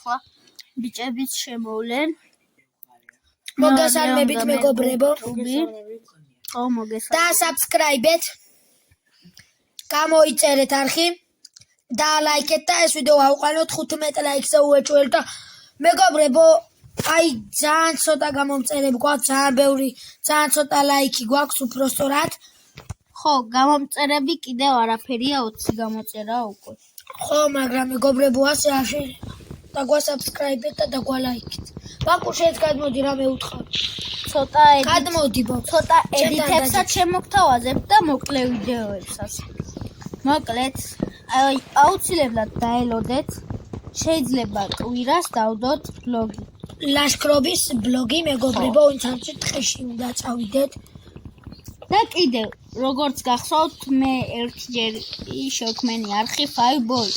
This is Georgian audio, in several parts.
ახლა ბიჭებიც შემოვლენ. მოგესალმებით მეგობრებო. და subscribe-ეთ. გამოიწერეთ არხი და ლაიქეთ და ეს ვიდეო ავყანოთ 15 ლაიქზე უეჭველთ და მეგობრებო, აი ძალიან ცოტა გამომწერები გვაქვს, ძალიან ცოტა ლაიქი გვაქვს უпростоრად. ხო, გამომწერები კიდევ არაფერია, 20 გამოწერაა უკვე. ხო, მაგრამ მეგობრებო, ასე არ შეიძლება. და გვასაბსკრაიბეთ და დაგვალაიქეთ. ბაკუ შეც გადმოდი რამე უთხარ. გადმოდი ბო. ცოტა ედიტებსაც შემოგთავაზებ და მოკლე ვიდეოებსაც. მოკლედ, აუცილებლად დაელოდეთ. შეიძლება კვირას დავდოთ ბლოგი. ლაშქრობის ბლოგი მეგობრებო, ვინც ამ ტყეში უნდა წავიდეთ. და კიდევ, როგორც გახსოვთ, მე ერთჯერ შევქმენი არხი 5boy.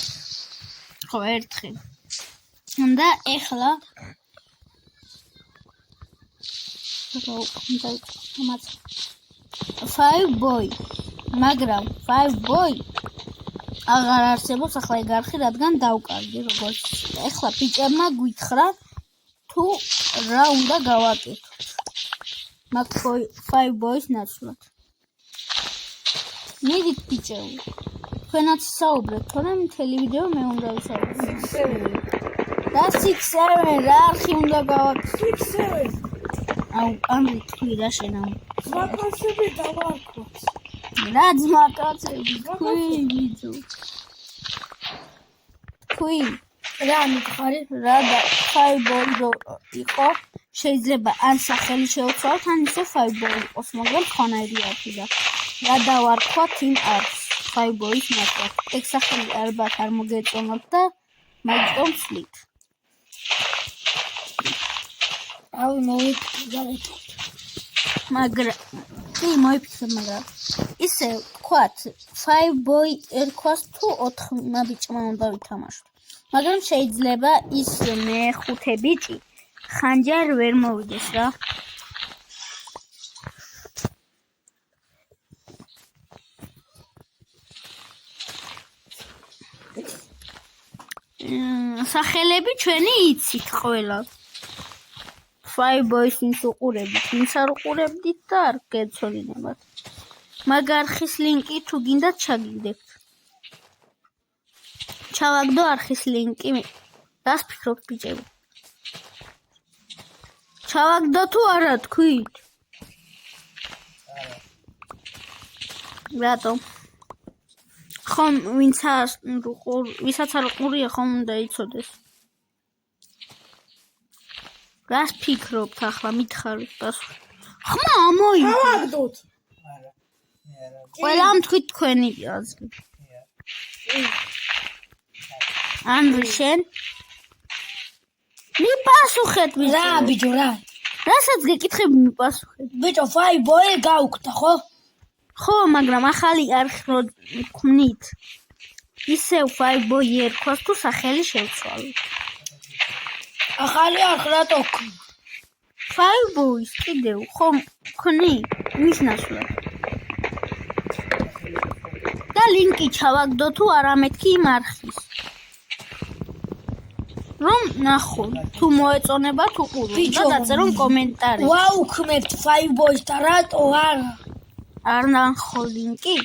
ხო, ერთხელ. და ეხლა 5boy, მაგრამ 5boy აღარ არსებობს ახლა ეგ არხი, რადგან დავკარგი, როგორც ეხლა ბიჭებმა გვითხრა თუ რა უნდა გავაკეთოთ. მაგ 5boy-ს ნაცვლად. მიდით ბიჭებო, თქვენაც საუბრეთ, თორემ მთელი ვიდეო მე უნდა ვისაუბრებ. და 6-7 რა არხი უნდა გავაკეთოთ? 6-7. აუ, ამრი თქვი რა შენამ. ძმაკაცები დავარქვათ. რა ძმაკაცები? თქვი ვიძო. თქვი რა მითხარი? რა და 5boy იყო, შეიძლება ან სახელი შევცვალოთ, ან ისე 5boy იყოს, მაგრამ ხონაირი არხი და რა დავარქვათ იმ არხს 5boy-ის ნაცვლად. ეგ სახელი ალბათ არ მოგეწონათ და მაგიტომ ვცვლით. ავი მოვიფიქრეთ. მაგრამ კი მოიფიქრე, მაგრამ ისე ვქვათ 5boy ერქვას თუ 4 ბიჭმა უნდა ვითამაშოთ. მაგრამ შეიძლება ის მე-5 ბიჭი ხანჯარ ვერ მოვიდეს რა. სახელები ჩვენი იცით ყველა. 5boy-ს ვინც უყურებით, ვინც არ უყურებდით და არ გეცოდინებათ. მაგ არხის ლინკი თუ გინდათ ჩაგიგდებთ. ჩავაგდო არხის ლინკი. რას ფიქრობთ ბიჭები? ჩავაგდო თუ არა თქვით? რატომ? ხომ ვისაც არ უყურია ხომ უნდა იცოდეს. რას ფიქრობთ ახლა მითხარით პასუხი? ხმა ამოიღო. ჩავაგდოთ. ყველამ თქვით თქვენი აზრი. ანდრი შენ? მიპასუხეთ ბიჭო. რა ბიჭო რა? რასაც გეკითხები მიპასუხეთ. ბიჭო 5boy გავუკვდა ხო? ხო, მაგრამ ახალი არხი რო ქმნით, ისევ 5boy ერქვას თუ სახელი შევცვალოთ. ახალი არხი რატო ქმნა? 5boy-ს კიდევ ხომ ქმნი? მის ნაცვლად. და ლინკი ჩავაგდო თუ არა მეთქი იმ არხის. რომ ნახო, თუ მოეწონებათ უყუროთ და დაწერონ კომენტარი. ვაუქმებთ 5boy-ს და რატო არა? არ ნახო ლინკი?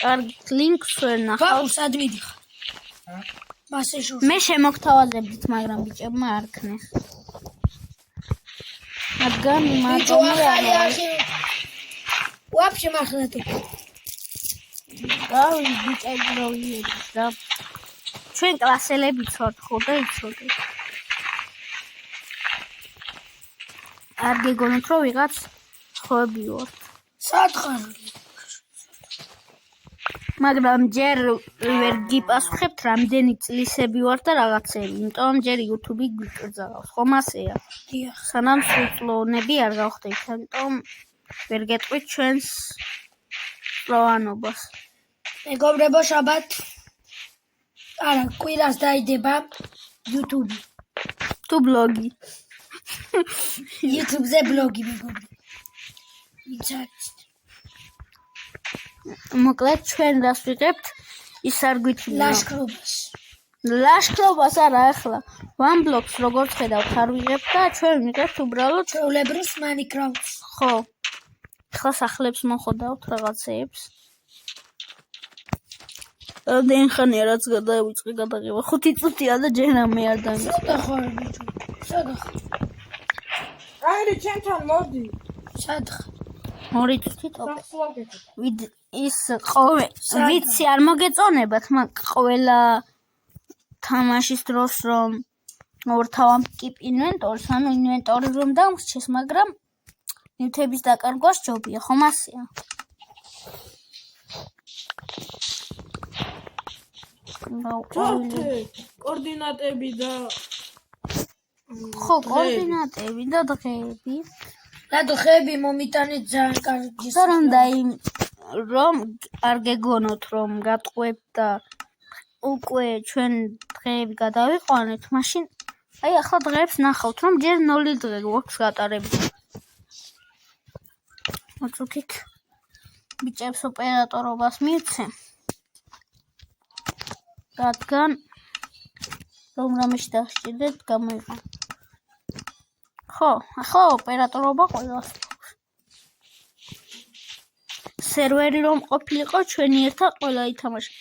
კარგი, ლინკს ვერ ნახავ. ბაკუ სად მიდიხარ? მასე შორს. მე შემოგთავაზებდით, მაგრამ ბიჭებმა არ ქნეს. რადგან ბიჭო ახალი არხი ვაფშე მახლატო. აუ ბიჭები რო იედით რა. ჩვენ კლასელებიც ვართ ხო და იცოდეთ. არ გეგონოთ რომ ვიღაც ხვები ვართ. სათხარ. მაგრამ ჯერ ვერ გიპასუხებთ რამდენი წლისები ვართ და რაღაცები, იმიტომ ჯერ YouTube-ი გვიკრძალავს, ხომ ასეა? დიახ. სანამ სრულწლოვნები არ გავხდეთ, ამიტომ ვერ გეტყვით ჩვენს პროვანობას. მეგობრებო, შაბათ არა, კვირას დაიდება YouTube. თუ ბლოგი. YouTube-ზე ბლოგი მეგობრებო. იცით. მოკლედ ჩვენ რას ვიღებთ? ის არ გვითვლია. ლაშქრობას. ლაშქრობას არა ახლა one blocks როგორც ხედავთ არ ვიღებ და ჩვენ ვიღებთ უბრალოდ ჩვეულებრივს Minecraft-ს. ხო ახლა სახლებს მოხდავთ რაღაცეებს დენ ხანია რაც გადავიწყე გადაღება 5 წუთია და ჯერ მე არ დამიწყე სადა ხარ ბიჭო? სადა ხარ? აი ჩემთან მოდი. სად ხარ? 2 წუთით ოპე სახლობთ. ის ყოველ ვიცი არ მოგეწონებათ მაგრამ ყველა თამაშის დროს რომ ორთავამ კიპ ინვენტორს ანუ ინვენტორი რომ დამრჩეს მაგრამ ნივთების დაკარგვა სჯობია ხომ ასეა კოორდინატები და ხო კოორდინატები და დღეები რატო ხეები მომიტანეთ ძალიან კარგი. რომ არ გეგონოთ რომ გატყვევთ და უკვე ჩვენ დღეები გადავიყვანეთ მაშინ აი ახლა დღეებს ნახავთ რომ ჯერ 0 დღე გვაქვს გატარებული მოწუთით ბიჭებს ოპერატორობას მივცე რადგან რომ რამეში დასჭირდეთ გამოიყო ხო ახლა ოპერატორობა ყველას სერვერი რომ ყოფილიყო ჩვენი ერთად ყველა ითამაშა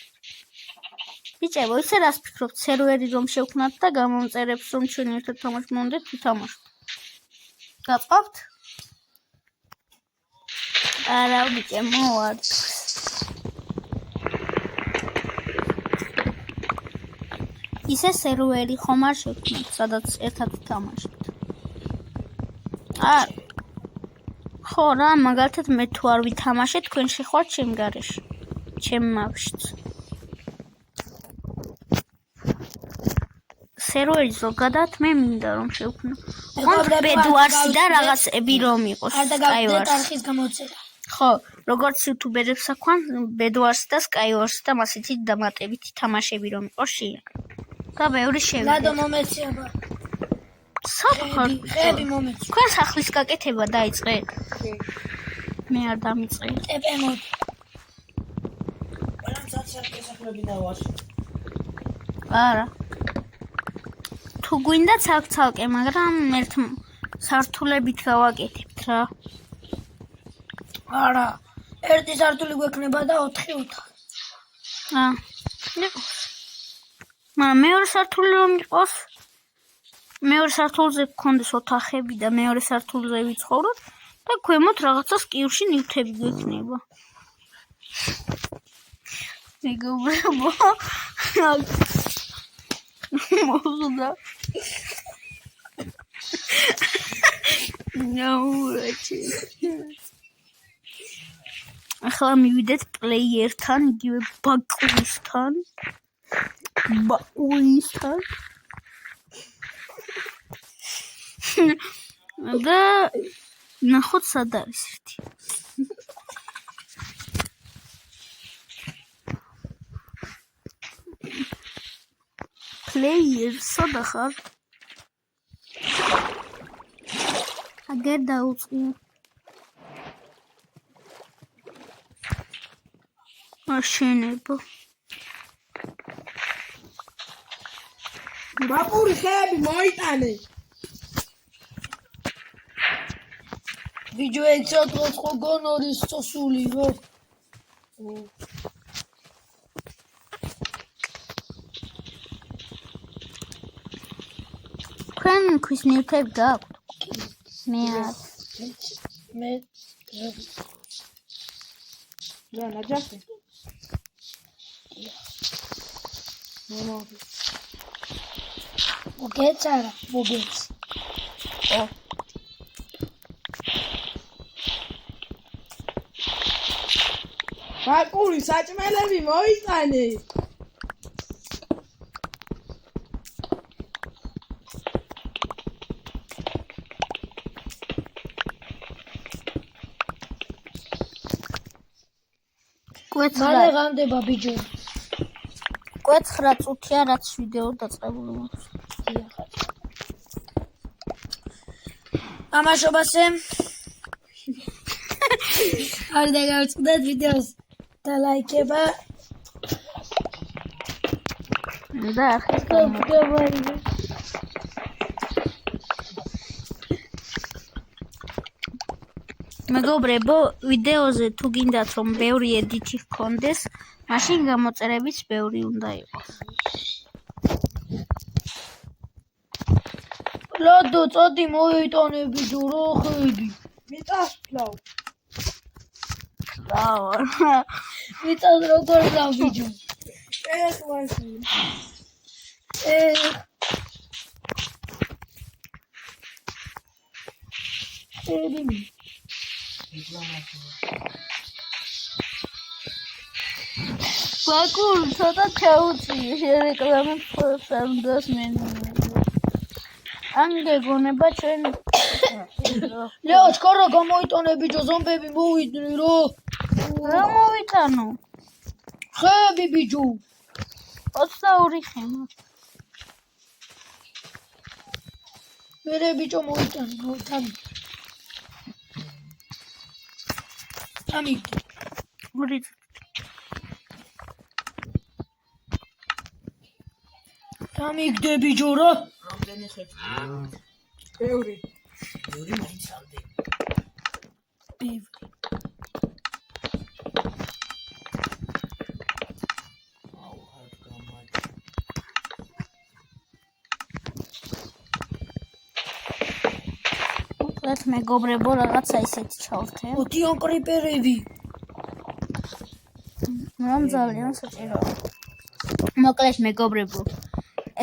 ბიჭებო ისე რას ფიქრობთ სერვერი რომ შევქმნათ და გამომწერებს რომ ჩვენი ერთად თამაშმოვიდეთ ვითამაშოთ გაწყობთ არა ბიჭე მოვარდ ისე სერვერი ხომ არ შევქმნათ სადაც ერთად ვითამაშოთ არ ხო რა მაგალითად მე თუ არ ვითამაშე თქვენ შეხوارთ ჩემ გარეშე ჩემ მაპშიც სერვერი ზოგადად მე მინდა რომ შევქმნო ხომ ბედვარსი და რაღაცები რომ იყოს არ დაგავდეთ არხის გამოწერა. ხო როგორც იუთუბერებს აქვთ ბედვარსი და Skywars და მასეთი დამატებითი თამაშები რომ იყოს შია და ბევრი შევიდა რადო მომეციება? საფხარ ხეები მომეცი. თქვენ სახლის გაკეთება დაიწყეთ მე არ დამიწყე ტეპე მოდი. ყველამ საერთოდ სახლები დავაშ. არა თუ გვინდა ცალკე მაგრამ ერთ სართულებით გავაკეთებთ რა არა. ერთი სართული გვექნება და 4 ოთახი. მეორე სართული რომ იყოს მეორე სართულზე გქონდეს ოთახები და მეორე სართულზე ვიცხოვროთ და ქვემოთ რაღაცა სკიურში ნივთები გვექნება მეგობრებო მოხდა ნაურაჩი ახლა მივიდეთ პლეიერთან იგივე ბაკუისთან და ნახოთ სად არის ერთი პლეიერ სადა ხარ აგერ დაუწყია მაშინებო ბაკური ხეები მოიტანე. ვიჯო ეცოტყოს გონორის წოსული რო. თქვენ ქვის ნივთები გაქვთ მე არ მე რა ნაჯახი. მოგეც არა მოგეც ბაკური საჭმელები მოიტანე. მალე ღამდება ბიჭო. 9 წუთია რაც ვიდეო დაწყებული მაქვს ამაშობასე არ დაგავწყდეთ ვიდეოს და ლაიქება და ახლა გავაიმე. მეგობრებო, ვიდეოზე თუ გინდათ რომ ბევრი ედიტი ჰქონდეს, მაშინ გამოწერებიც ბევრი უნდა იყოს. ლადო, წოდი მოიტანები ჯურო ხედი. მიწას ფლავ. მიწას როგორ გავიჯო. ეხლაში. ხედი. ბაკურ, ცოტა ჩაუწიე, შერეკლამებ ფოსამდას ან გეგონება ჩვენ ლეო, ჩქარა გამოიტანები ჯო ზომბები მოვიდნი რო. რა მოვიტანო? ხები ბიჯო. 22 ხემა. მერე ბიჯო მოიტანე, მოიტანე. ამით. გურით. დამიგდები ჯო რა. რამდენი ხეთი? ბევრი. ბევრი მაინც ავდე. ბევრი. მოკლედ მეგობრებო, რაღაცა ისეთი ჩავრთე. ოდიან კრიპერები. რომ ძალიან საჭიროა. მოკლედ მეგობრებო,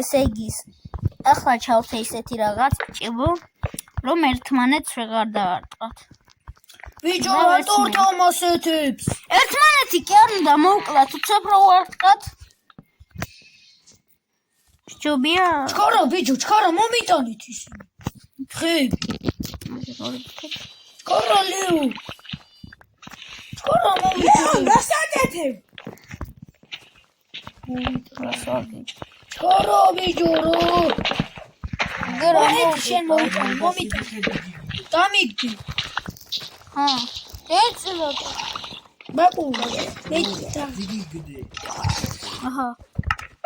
ესე იგი, ახლა ჩავრთე ისეთი რაღაც ჭიბო, რომ ერთმანეთს ვეღარ დავარტყათ. ბიჯო რატო დამასეთებს? ერთმანეთი კი არ უნდა მოვკლათ, უცებ რო ვარტყათ. ჯობია. ჩქარა ბიჯო, ჩქარა მომიტანეთ ისინი. ხები. ჩქარა ლეო. ჩქარა მომიტანეთ. დასაკეთებ. ჩქარა ბიჯო რო. გერა შენ მომიტანე, მომიტანე. დამიგდი. ჰა. ეცელა. ბაკუ. მეცა. აჰა.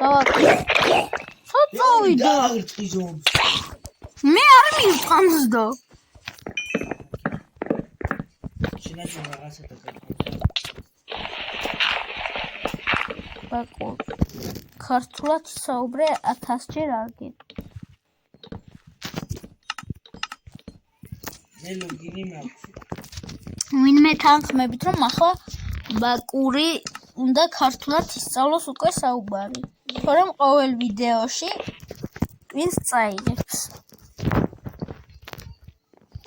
დავაკეთე. საწოვიდა. მე არ მივწყამსდო. ბაკუ. ქართულად საუბრე 1000 ჯერ არ გეტყვი. ვინმე თანხმებით რომ ახლა ბაკური უნდა ქართულად ისწავლოს უკვე საუბარი. თორემ ყოველ ვიდეოში ვინც წაიღებს.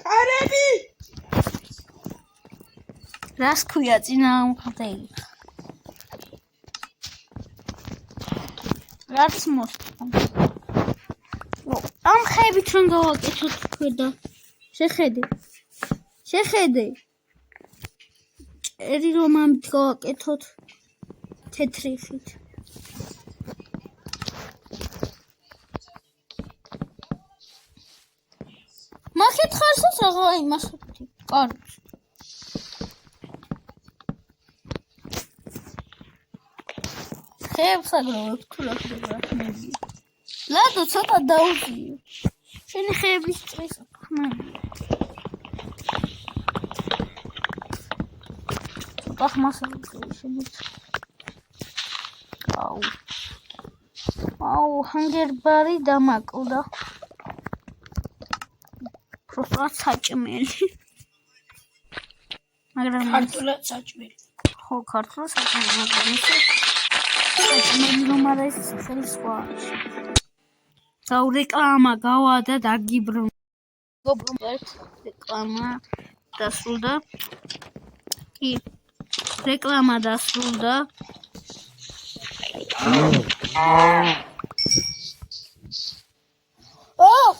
კარები! რას ქვია წინააღმდეგი? რაც მოსწონს. ამ ხებით რომ გავაკეთოთ ქვედა. შეხედე. ჭერი რომ ამით გავაკეთოთ თეთრი ხით. მახეთ ხარსოს რაღა იმას ვთქვი. კარგი. ხეებს აგროვებ თუ რა ხდება. ლადო ცოტა დაუძიო. შენი ხეების წრის ხმარია. ცოტა ხმას შენი. აუ, ჰანგერბარი დამაკლდა. просто საჭმელი. მაგრამ ქართულად საჭმელი. ხო, ქართულად საჭმელი, მაგრამ ისე საჭმელი რომ არა ეს ხელი სხვა. რეკლამა გავა და დაგიბრუნ. გობრომერტ რეკლამა დასრულდა. კი. რეკლამა დასრულდა.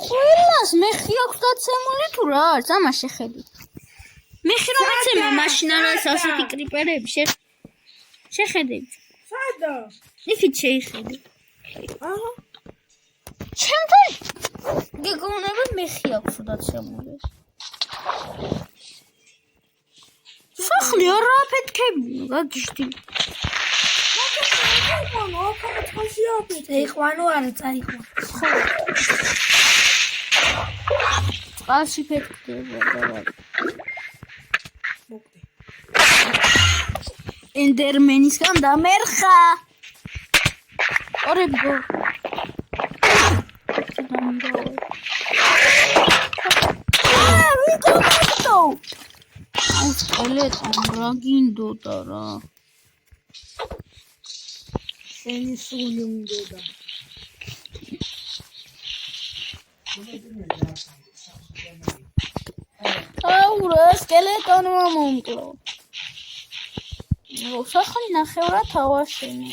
ყველას მეხი აქვს დაცემული თუ რა არის? ამას შეხედით. მეხი რომ ეცემა მაშინ არ არის ასეთი კრიპერები. შეხედეთ. სადა? იქით შეიხედე. აჰა. ჩემთან გეგონება მეხი აქვს დაცემული. სახლი არა აფეთქებია, გაგიშდი. წაიყვანო, აქ წყალში აფეთქე. წაიყვანო არა წაიყვანო. ხო. წყალში ფეთქდება და მოკდე. ენდერმენისგან დამერხა. ორები გო. ვიკომენტო. სკელეტონ რა გინდოდა რა. შენი სული უნდოდა. აუ რა სკელეტონმა მომკლო. სახალი ნახევრად ავაშენე.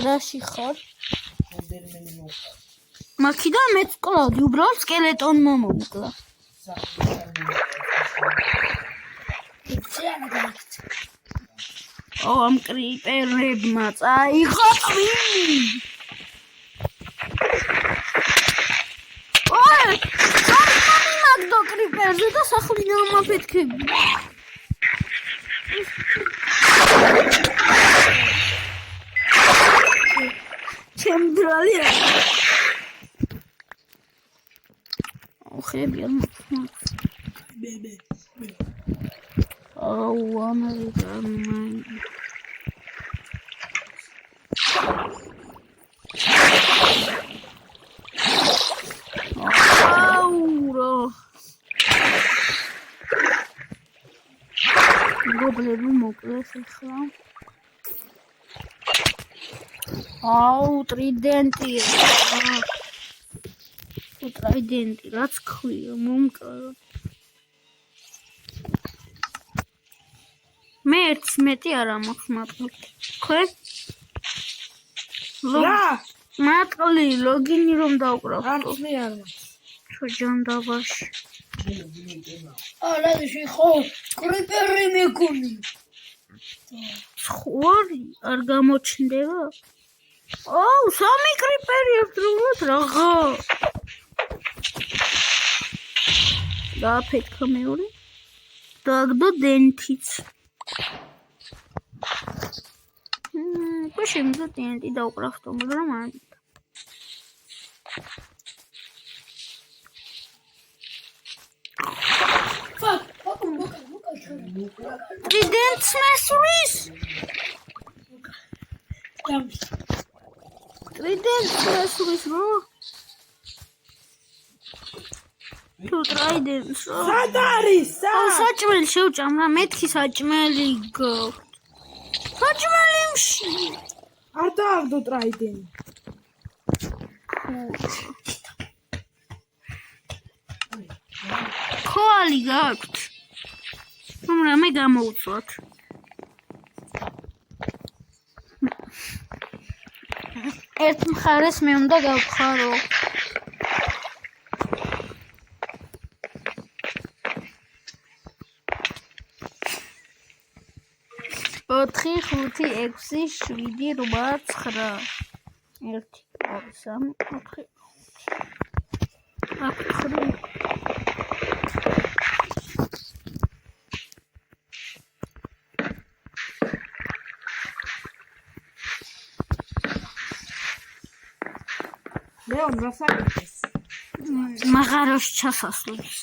რაში ხარ? მაქიდან მეც კლავდი, უბრალოდ სკელეტონმა მომკლა. ამ კრიპერებმა წაიღო წვიმი. ოი, ხარ მაგდო კრიპერზე და სახლი გამაფეთქები. ჩემდრალია. ხები ამ. ბებე. აუ ამერიკამ. გობლები მოკლეს ახლა. აუ ტრიდენტი. ტრიდენტი რაც ქვია მომკლა. მე ერთს მეტი არა მაქვს მატყლი. ხო? რა? მატყლი ლოგინი რომ დავკრავ. არც მე არ მაქვს. ჩოჯანდაბაში. ალაში ხო კრიპერი მეკონი. ხوارი არ გამოჩნდება? აუ სამი კრიპერი ერთდროულად რაღა. დააფეთქა მეორე. დააგდო დენტიც. შემიძლია დენტი დავკრავთო, მაგრამ არ. ტრიდენტს მესვრის? ტრიდენტს მესვრის რო? თუ ტრიდენტს რო? სად არის? აუ საჭმელი შევჭამ რა, მეთქი საჭმელი გაქვთ. საჭმელიმში. არ დააგდო ტრაიდენი. ხოალი გაქვთ. რამე გამოუცვლოთ. ერთ მხარეს მე უნდა გავხარო. ოთხი, ხუთი, ექვსი, შვიდი, რვა, ცხრა. ერთი, ორი, სამი, ოთხი. აფრთხრი. ლეონ რასაკეთეს? მაღაროს ჩასასვლელს.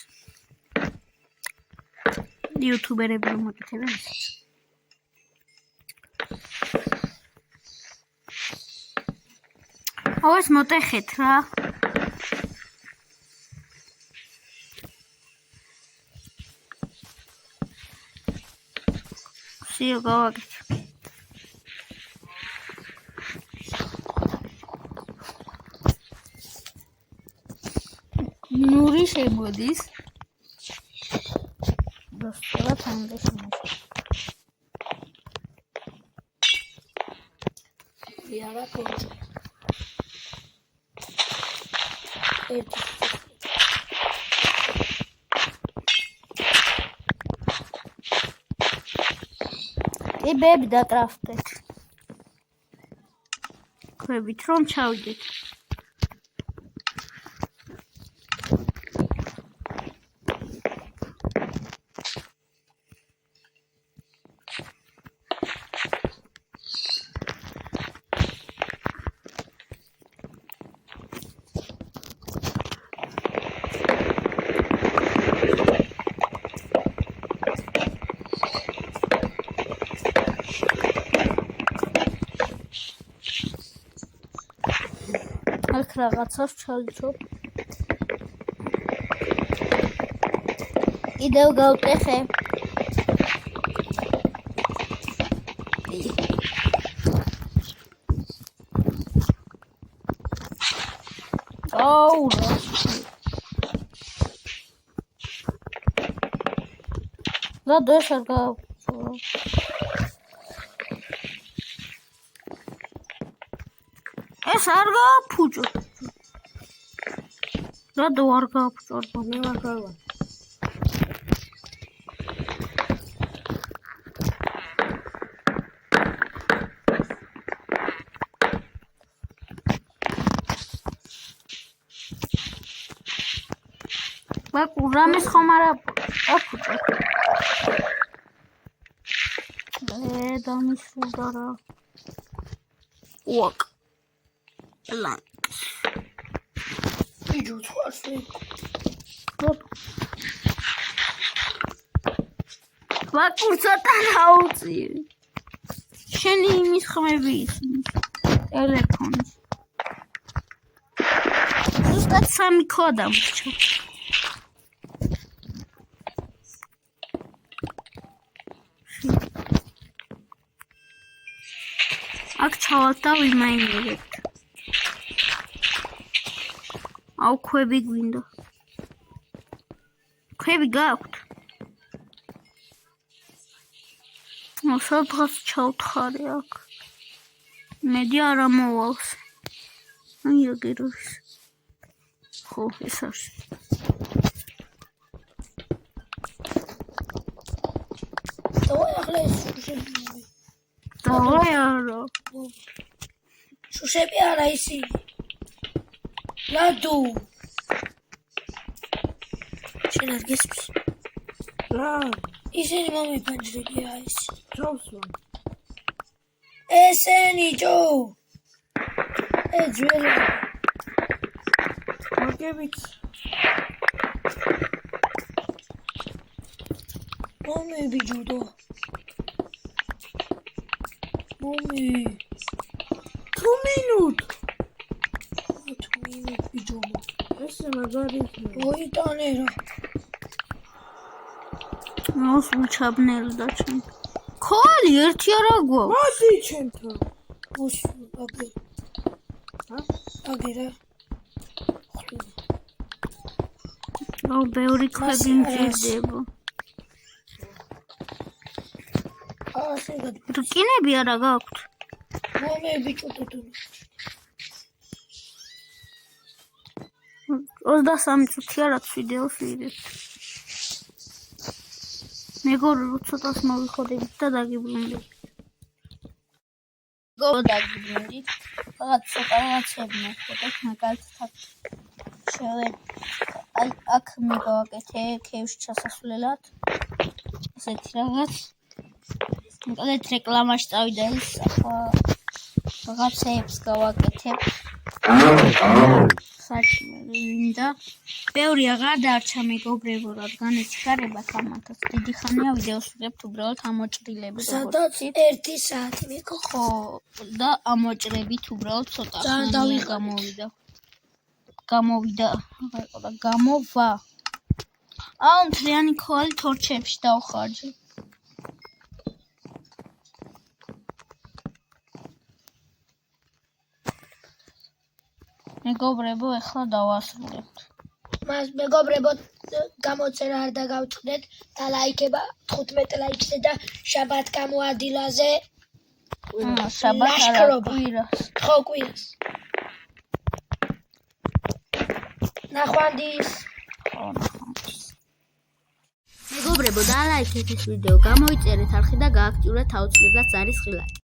იუთუბერები რომ მოკეთებენ. აუეს მოტეხეთ რა. სიო გავაკეთე. ნური შემოდის. დასწრა თანდაშია. იარა კოჩი. ებები დაკრაფტეთ. ქვებით რომ ჩავიდეთ. აქ რაღაცას ჩავიცო. კიდევ გავტეხე. აუ რა დეშა გავწო. ეს არ გააფუჭო. რატო არ გააფუჭო? მე ვარ გავარ. ბაკუ რამეს ხომ არა აფუჭო. დამისულდა რა. უაკ. ლან. ბიჭო თვალში. ბაკუ ცოტა რაუწი. შენი იმის ხმები ისმის. ტელეფონის. ზუსტად 3 კოდა მრჩა. აქ ჩავალთ და ვიმაინირებთ. აუ ქვები გვინდა. ქვები გაქვთ? სადღაც ჩავთხარე აქ. მედი არ ამოვალს. აი აგეროს. ხო, ეს არის. დავაი ახლა ეს შუშები. დავაი არა. შუშები არა ისინი. ლადუ. შენ არ გესმის? რა? ისინი მომიფანჯრებია ის. ჩავსვა. ესენი ჯო. ძველი. მოგებით. მომი ბიჭო. მომი. 2 მინუტ. 2 მინუტ ბიჭო. ესე მაგარი იქნება. მოიტანე რა. ნოს უჩაბნელი და ჩემ. ქალი ერთი არა გვაქვს. მოდი ჩემთან. უშ აგე. აგე რა. აუ ბევრი ქვები მჭირდება. ასე გადი. რკინები არა გაქვთ? მომი ბიჭო თუთუ. 23 წუთია რაც ვიდეოს ვიღებთ. მეგობრებო, ცოტას მოვიხოდებით და დაგიბრუნდით. დაგიბრუნდით. რაღაც ცოტა რაღაცები მოვხოდეთ, მაგალითად აი აქ მე გავაკეთე ქევში ჩასასვლელად. ესეთი რაღაც. მაგალითად რეკლამაში წავიდა ის ახლა რაღაცებს გავაკეთებ. საჭმელინდა. ბევრი აღარ დარჩა მეგობრებო, რადგან ეჩქარებათ ამათაც. დიდი ხანია ვიდეოს ვიღებთ უბრალოდ ამოჭრილებით. სადაც 1 საათი მეკო. ხო, და ამოჭრებით უბრალოდ ცოტა ხანია გამოვიდა. გამოვა. აუ მთლიანი ქალი თორჩებში დავხარჯე. მეგობრებო, ეხლა დავასრულებთ. მას მეგობრებო, გამოწერა არ დაგავწყდეთ და ლაიქება 15 ლაიქზე და შაბათ გამოადილაზე. შაბათ არა, კვირას. ხო, კვირას. ნახვანდის. მეგობრებო, დალაიქეთ ეს ვიდეო, გამოიწერეთ არხი და გააქტიურეთ აუცილებლად ზარის ღილაკი.